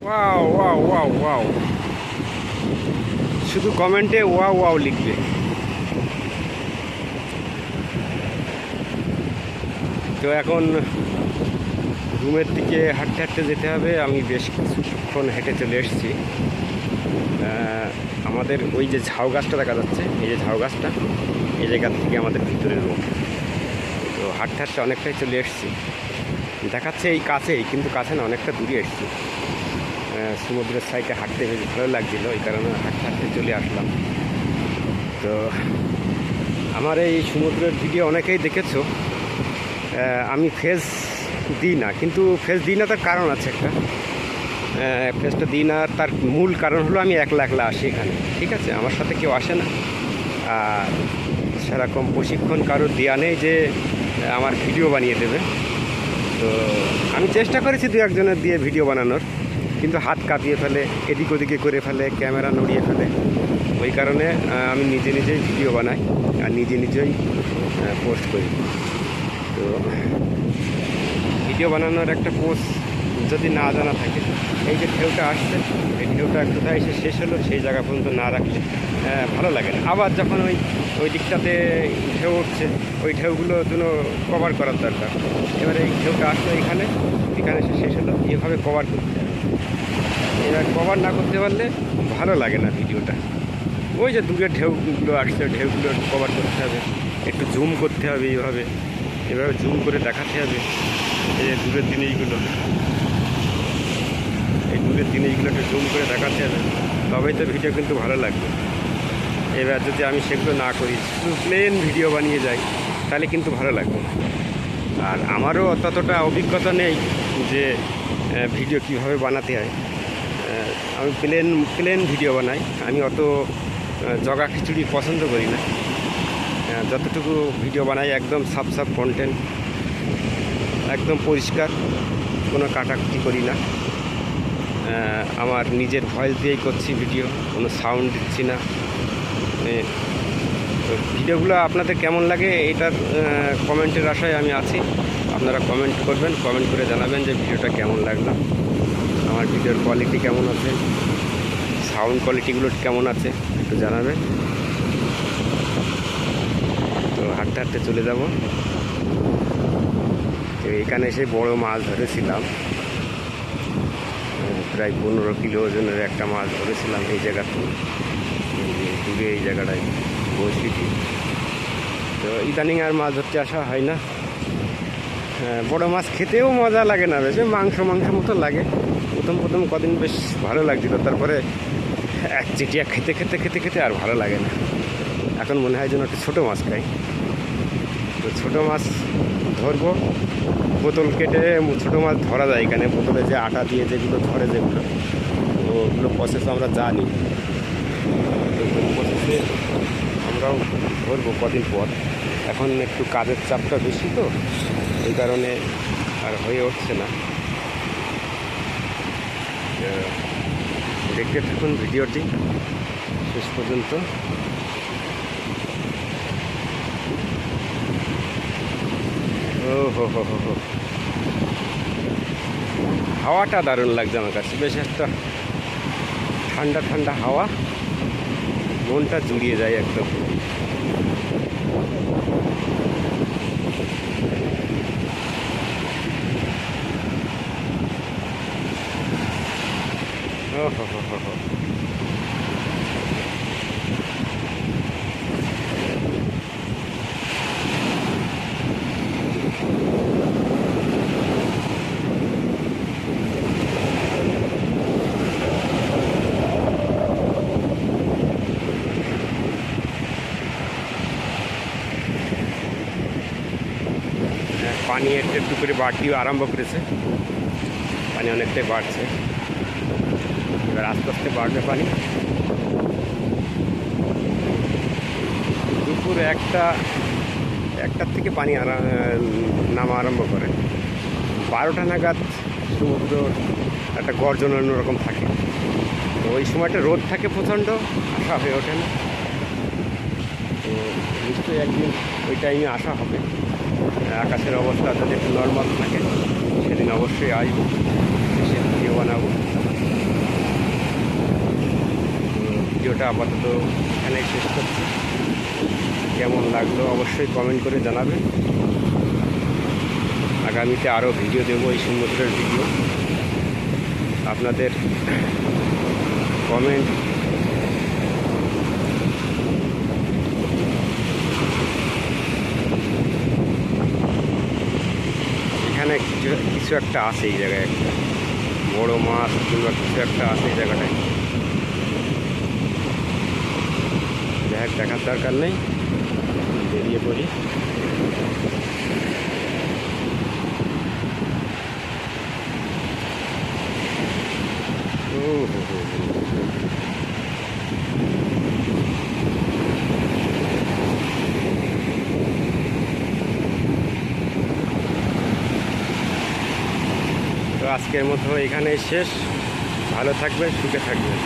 Wow wow wow wow, শুধু কমেন্টে wow wow লিখবে। তো এখন রুমের দিকে হাঁটতে হাঁটতে যেতে হবে। আমি বেশ কিছুক্ষণ হেঁটে চলে এসেছি। আমাদের ওই যে ঝাউ গাছটা দেখা যাচ্ছে, এই যে ঝাউ গাছটা, এই জায়গা থেকে আমাদের ভিতরের রুম। তো হাঁটতে হাঁটতে অনেকটাই চলে এসেছি। দেখাচ্ছে এই কাছেই, কিন্তু কাছে না, অনেকটা দূরে এসেছি। সমুদ্রের সাইডে হাঁটতে বেশ ভালো লাগছিলো, এই কারণে হাঁটতে হাঁটতে চলে আসলাম। তো আমার এই সমুদ্রের ভিডিও অনেকেই দেখেছো। আমি ফেস দিই না, কিন্তু ফেস দিই না তার কারণ আছে একটা। ফেসটা দিই না তার মূল কারণ হলো আমি একলা একলা আসি এখানে, ঠিক আছে? আমার সাথে কেউ আসে না। আর সেরকম প্রশিক্ষণ কারোর দেওয়া নেই যে আমার ভিডিও বানিয়ে দেবে। তো আমি চেষ্টা করেছি দু একজনের দিয়ে ভিডিও বানানোর, কিন্তু হাত কাঁপিয়ে ফেলে, এদিক ওদিকে করে ফেলে, ক্যামেরা নড়িয়ে ফেলে। ওই কারণে আমি নিজে নিজেই ভিডিও বানাই আর নিজে নিজেই পোস্ট করি। তো ভিডিও বানানোর একটা পোস্ট যদি না জানা থাকে, এই যে ঢেউটা আসছে, এই ঢেউটা কোথায় এসে শেষ হলো সেই জায়গা পর্যন্ত না রাখলে ভালো লাগে না। আবার যখন ওই দিকটাতে ঢেউ উঠছে, ওই ঢেউগুলো জন্য কভার করার দরকার। এবারে এই ঢেউটা আসলো এখানে এসে শেষ হলো, এভাবে কভার করতে হবে। এবার কভার না করতে পারলে ভালো লাগে না ভিডিওটা। ওই যে দূরের ঢেউগুলো আসছে, ঢেউগুলো কভার করতে হবে, একটু জুম করতে হবে, এভাবে জুম করে দেখাতে হবে। এই যে দূরের জিনিসগুলো, এই দূরের জিনিসগুলো একটু জুম করে দেখাতে হবে, তবেই তো ভিডিও কিন্তু ভালো লাগবে। এবার যদি আমি সেগুলো না করি, শুধু প্লেন ভিডিও বানিয়ে যাই, তাহলে কিন্তু ভালো লাগবে না। আর আমারও ততটা অভিজ্ঞতা নেই যে ভিডিও কীভাবে বানাতে হয়। আমি প্লেন ভিডিও বানাই। আমি অত জগা খিচুড়ি পছন্দ করি না। যতটুকু ভিডিও বানাই একদম সাফ কন্টেন্ট, একদম পরিষ্কার, কোনো কাটাকুটি করি না। আমার নিজের ভয়েস দিয়েই করছি ভিডিও, কোনো সাউন্ড দিচ্ছি না। তো ভিডিওগুলো আপনাদের কেমন লাগে এটার কমেন্টের আশায় আমি আছি। আপনারা কমেন্ট করবেন, কমেন্ট করে জানাবেন যে ভিডিওটা কেমন লাগলো, আমার ভিডিওর কোয়ালিটি কেমন আছে, সাউন্ড কোয়ালিটিগুলো কেমন আছে একটু জানাবেন। তো হাঁটতে হাঁটতে চলে যাব। তো এখানে এসে বড় মাছ ধরেছিলাম, প্রায় 15 কিলো ওজনের একটা মাছ ধরেছিলাম এই জায়গাতে, দূরে এই জায়গাটায় বসিটি। তো ইদানিং আর মাছ ধরতে আসা হয় না। বড় মাছ খেতেও মজা লাগে না, বেশ মাংস মতো লাগে। প্রথম কদিন বেশ ভালো লাগছিল, তারপরে এক চিটিয়া খেতে আর ভালো লাগে না। এখন মনে হয় যেন একটা ছোটো মাছ খাই। তো ছোটো মাছ ধরবো, বোতল কেটে ছোটো মাছ ধরা যায় এখানে। বোতলে যে আটা দিয়ে যেগুলো ধরে, যেগুলো ওগুলো প্রসেস আমরা জানি। তো প্রসেসে আমরাও ধরবো কদিন পর। এখন একটু কাজের চাপটা বেশি, তো এই কারণে আর হয়ে উঠছে না। দেখতে থাকুন ভিডিওটি শেষ পর্যন্ত। ও হো হো হো হো, হাওয়াটা দারুণ লাগছে আমার কাছে, বেশ একটা ঠান্ডা হাওয়া, মনটা জুড়িয়ে যায় একদম। ও হো হো হো হো, পানি একটু করে বাড়তেও আরম্ভ করেছে, পানি অনেকটাই বাড়ছে, এবার আস্তে আস্তে বাড়বে পানি। দুপুর একটার থেকে পানি নামা আরম্ভ করে। 12টা নাগাদ সমুদ্র একটা গর্জন অন্যরকম থাকে। তো ওই সময়টা রোদ থাকে প্রচণ্ড, আসা হয়ে ওঠে না। তো নিশ্চয়ই একদিন ওই টাইমে আসা হবে। আকাশের অবস্থা যদি একটু নর্মাল থাকে সেদিন অবশ্যই আসবো, এসে ভিডিও বানাবো। ভিডিওটা আপাতত এখানে শেষ করছি। কেমন লাগলো অবশ্যই কমেন্ট করে জানাবেন। আগামীতে আরও ভিডিও দেবো, এই সমুদ্রের ভিডিও। আপনাদের কমেন্ট এখানে কিছু একটা আছে, এই জায়গায় একটা বড় মাছ কিংবা কিছু একটা আছে এই জায়গাটায়। দেখার দরকার নেই, বেরিয়ে পড়ি। তো আজকের মতো এখানেই শেষ। ভালো থাকবেন, সুখে থাকবেন।